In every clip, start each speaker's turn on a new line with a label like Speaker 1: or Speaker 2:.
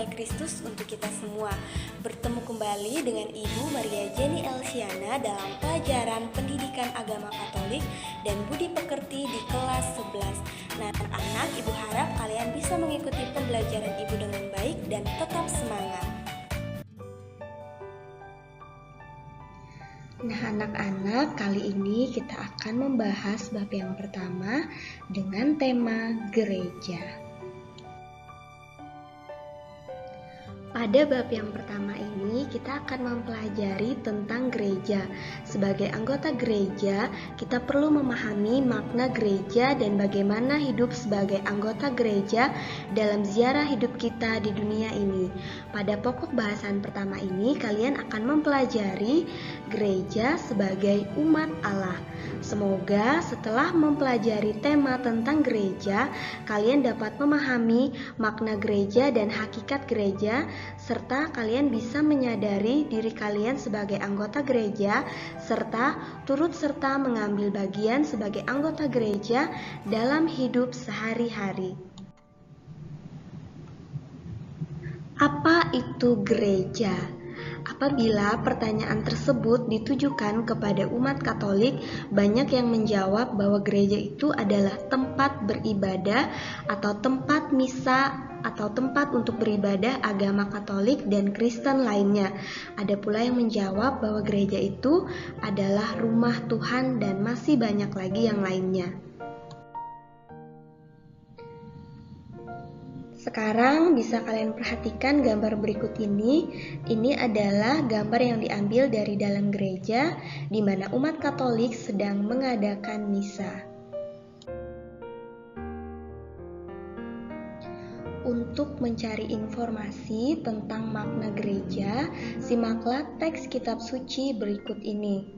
Speaker 1: oleh Kristus untuk kita semua. Bertemu kembali dengan Ibu Maria Jenny Elsiana dalam pelajaran Pendidikan Agama Katolik dan Budi Pekerti di kelas 11. Nah, anak-anak, Ibu harap kalian bisa mengikuti pembelajaran Ibu dengan baik dan tetap semangat.
Speaker 2: Nah, anak-anak, kali ini kita akan membahas bab yang pertama dengan tema gereja. Pada bab yang pertama ini kita akan mempelajari tentang gereja. Sebagai anggota gereja, kita perlu memahami makna gereja dan bagaimana hidup sebagai anggota gereja dalam ziarah hidup kita di dunia ini. Pada pokok bahasan pertama ini, kalian akan mempelajari gereja sebagai umat Allah. Semoga setelah mempelajari tema tentang gereja, kalian dapat memahami makna gereja dan hakikat gereja, serta kalian bisa menyadari diri kalian sebagai anggota gereja, serta turut serta mengambil bagian sebagai anggota gereja dalam hidup sehari-hari. Apa itu gereja? Apabila pertanyaan tersebut ditujukan kepada umat Katolik, banyak yang menjawab bahwa gereja itu adalah tempat beribadah atau tempat misa atau tempat untuk beribadah agama Katolik dan Kristen lainnya. Ada pula yang menjawab bahwa gereja itu adalah rumah Tuhan dan masih banyak lagi yang lainnya. Sekarang bisa kalian perhatikan gambar berikut ini. Ini adalah gambar yang diambil dari dalam gereja di mana umat Katolik sedang mengadakan misa. Untuk mencari informasi tentang makna gereja, simaklah teks kitab suci berikut ini.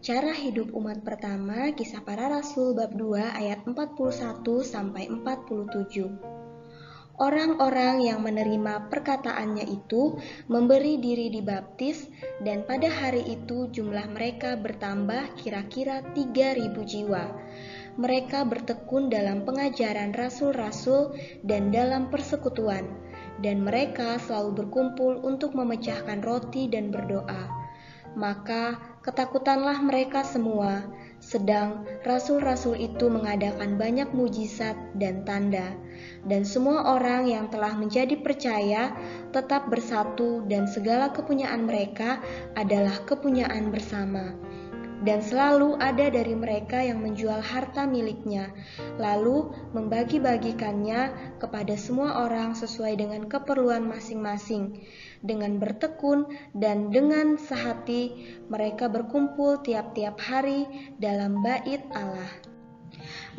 Speaker 2: Cara hidup umat pertama, Kisah Para Rasul bab 2 ayat 41 sampai 47. Orang-orang yang menerima perkataannya itu memberi diri dibaptis, dan pada hari itu jumlah mereka bertambah kira-kira 3.000 jiwa. Mereka bertekun dalam pengajaran rasul-rasul dan dalam persekutuan, dan mereka selalu berkumpul untuk memecahkan roti dan berdoa. Maka ketakutanlah mereka semua, sedang rasul-rasul itu mengadakan banyak mujizat dan tanda, dan semua orang yang telah menjadi percaya tetap bersatu, dan segala kepunyaan mereka adalah kepunyaan bersama. Dan selalu ada dari mereka yang menjual harta miliknya, lalu membagi-bagikannya kepada semua orang sesuai dengan keperluan masing-masing. Dengan bertekun dan dengan sehati, mereka berkumpul tiap-tiap hari dalam bait Allah.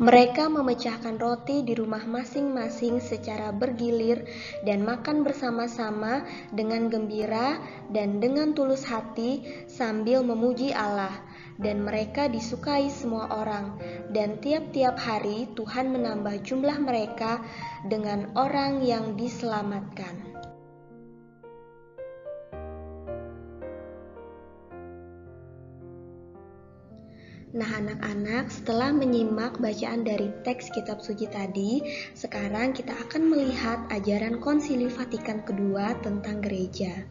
Speaker 2: Mereka memecahkan roti di rumah masing-masing secara bergilir dan makan bersama-sama dengan gembira dan dengan tulus hati sambil memuji Allah. Dan mereka disukai semua orang, dan tiap-tiap hari Tuhan menambah jumlah mereka dengan orang yang diselamatkan. Nah, anak-anak, setelah menyimak bacaan dari teks kitab suci tadi, sekarang kita akan melihat ajaran Konsili Vatikan II tentang gereja.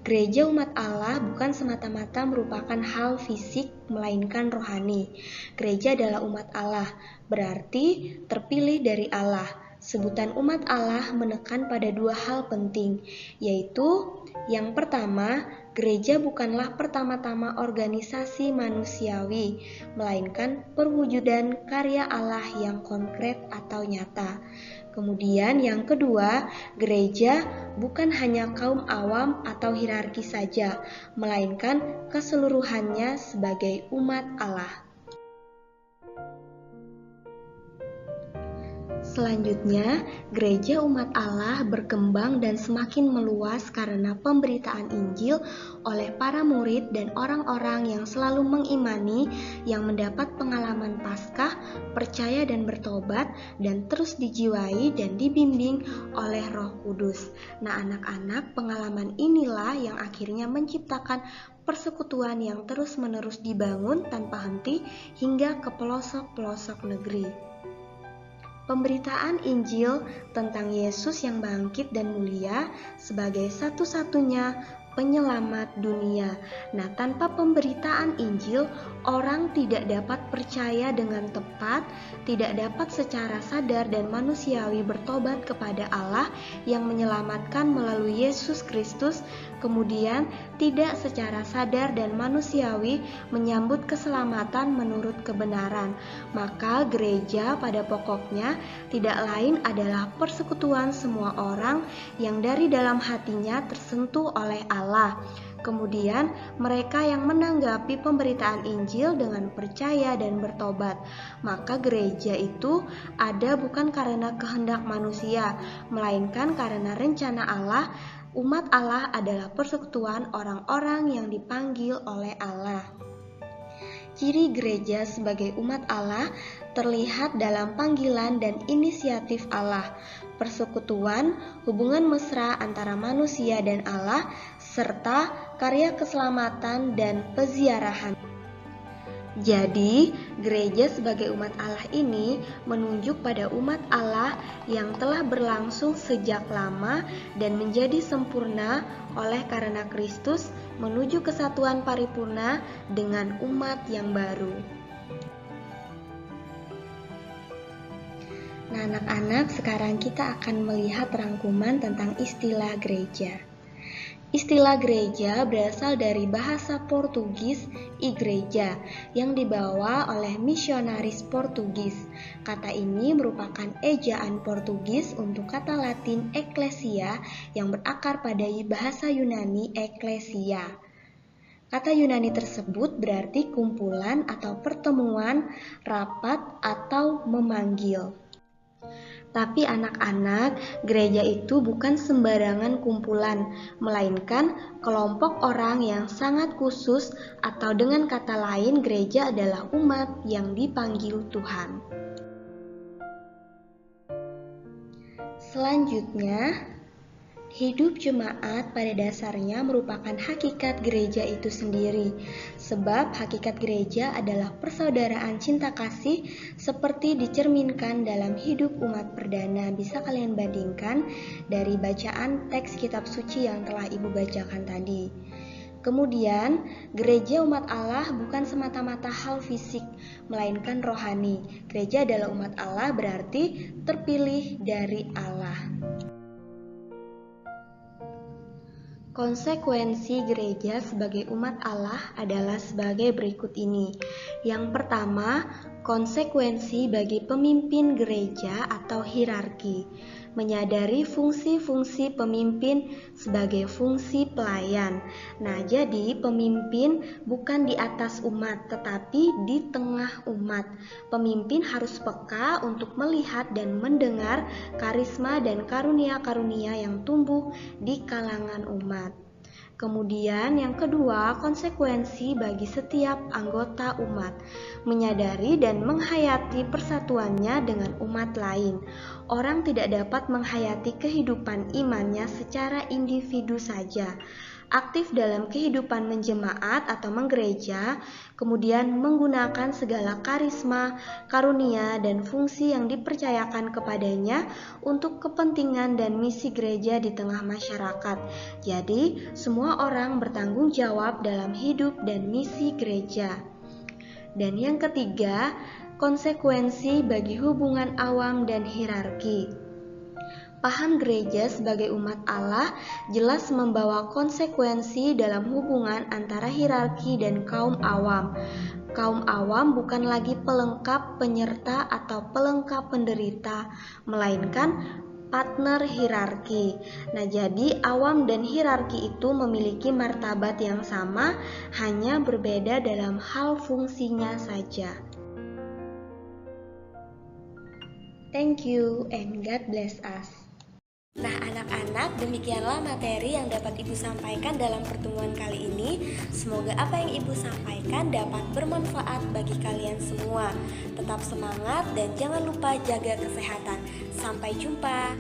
Speaker 2: Gereja umat Allah bukan semata-mata merupakan hal fisik, melainkan rohani. Gereja adalah umat Allah, berarti terpilih dari Allah. Sebutan umat Allah menekan pada dua hal penting, yaitu yang pertama, gereja bukanlah pertama-tama organisasi manusiawi, melainkan perwujudan karya Allah yang konkret atau nyata. Kemudian yang kedua, gereja bukan hanya kaum awam atau hierarki saja, melainkan keseluruhannya sebagai umat Allah. Selanjutnya, gereja umat Allah berkembang dan semakin meluas karena pemberitaan Injil oleh para murid dan orang-orang yang selalu mengimani, yang mendapat pengalaman Paskah, percaya dan bertobat, dan terus dijiwai dan dibimbing oleh Roh Kudus. Nah, anak-anak, pengalaman inilah yang akhirnya menciptakan persekutuan yang terus-menerus dibangun tanpa henti hingga ke pelosok-pelosok negeri. Pemberitaan Injil tentang Yesus yang bangkit dan mulia sebagai satu-satunya penyelamat dunia. Nah, tanpa pemberitaan Injil, orang tidak dapat percaya dengan tepat, tidak dapat secara sadar dan manusiawi bertobat kepada Allah yang menyelamatkan melalui Yesus Kristus, kemudian tidak secara sadar dan manusiawi menyambut keselamatan menurut kebenaran. Maka gereja pada pokoknya tidak lain adalah persekutuan semua orang yang dari dalam hatinya tersentuh oleh Allah. Kemudian mereka yang menanggapi pemberitaan Injil dengan percaya dan bertobat. Maka gereja itu ada bukan karena kehendak manusia, melainkan karena rencana Allah. Umat Allah adalah persekutuan orang-orang yang dipanggil oleh Allah. Ciri gereja sebagai umat Allah terlihat dalam panggilan dan inisiatif Allah, persekutuan, hubungan mesra antara manusia dan Allah, serta karya keselamatan dan peziarahan. Jadi, gereja sebagai umat Allah ini menunjuk pada umat Allah yang telah berlangsung sejak lama dan menjadi sempurna oleh karena Kristus menuju kesatuan paripurna dengan umat yang baru. Nah, anak-anak, sekarang kita akan melihat rangkuman tentang istilah gereja. Istilah gereja berasal dari bahasa Portugis igreja yang dibawa oleh misionaris Portugis. Kata ini merupakan ejaan Portugis untuk kata Latin ecclesia yang berakar pada bahasa Yunani ecclesia. Kata Yunani tersebut berarti kumpulan atau pertemuan, rapat atau memanggil. Tapi anak-anak, gereja itu bukan sembarangan kumpulan, melainkan kelompok orang yang sangat khusus, atau dengan kata lain, gereja adalah umat yang dipanggil Tuhan. Selanjutnya, hidup jemaat pada dasarnya merupakan hakikat gereja itu sendiri, sebab hakikat gereja adalah persaudaraan cinta kasih seperti dicerminkan dalam hidup umat perdana. Bisa kalian bandingkan dari bacaan teks kitab suci yang telah Ibu bacakan tadi. Kemudian, gereja umat Allah bukan semata-mata hal fisik, melainkan rohani. Gereja adalah umat Allah berarti terpilih dari Allah. Konsekuensi gereja sebagai umat Allah adalah sebagai berikut ini. Yang pertama, konsekuensi bagi pemimpin gereja atau hierarki. Menyadari fungsi-fungsi pemimpin sebagai fungsi pelayan. Nah, jadi pemimpin bukan di atas umat, tetapi di tengah umat. Pemimpin harus peka untuk melihat dan mendengar karisma dan karunia-karunia yang tumbuh di kalangan umat. Kemudian yang kedua, konsekuensi bagi setiap anggota umat, menyadari dan menghayati persatuannya dengan umat lain. Orang tidak dapat menghayati kehidupan imannya secara individu saja. Aktif dalam kehidupan menjemaat atau menggereja, kemudian menggunakan segala karisma, karunia, dan fungsi yang dipercayakan kepadanya untuk kepentingan dan misi gereja di tengah masyarakat. Jadi, semua orang bertanggung jawab dalam hidup dan misi gereja. Dan yang ketiga, konsekuensi bagi hubungan awam dan hierarki. Paham gereja sebagai umat Allah jelas membawa konsekuensi dalam hubungan antara hierarki dan kaum awam. Kaum awam bukan lagi pelengkap penyerta atau pelengkap penderita, melainkan partner hierarki. Nah, jadi awam dan hierarki itu memiliki martabat yang sama, hanya berbeda dalam hal fungsinya saja. Thank you and God bless us.
Speaker 1: Nah, anak-anak, demikianlah materi yang dapat Ibu sampaikan dalam pertemuan kali ini. Semoga apa yang Ibu sampaikan dapat bermanfaat bagi kalian semua. Tetap semangat dan jangan lupa jaga kesehatan. Sampai jumpa.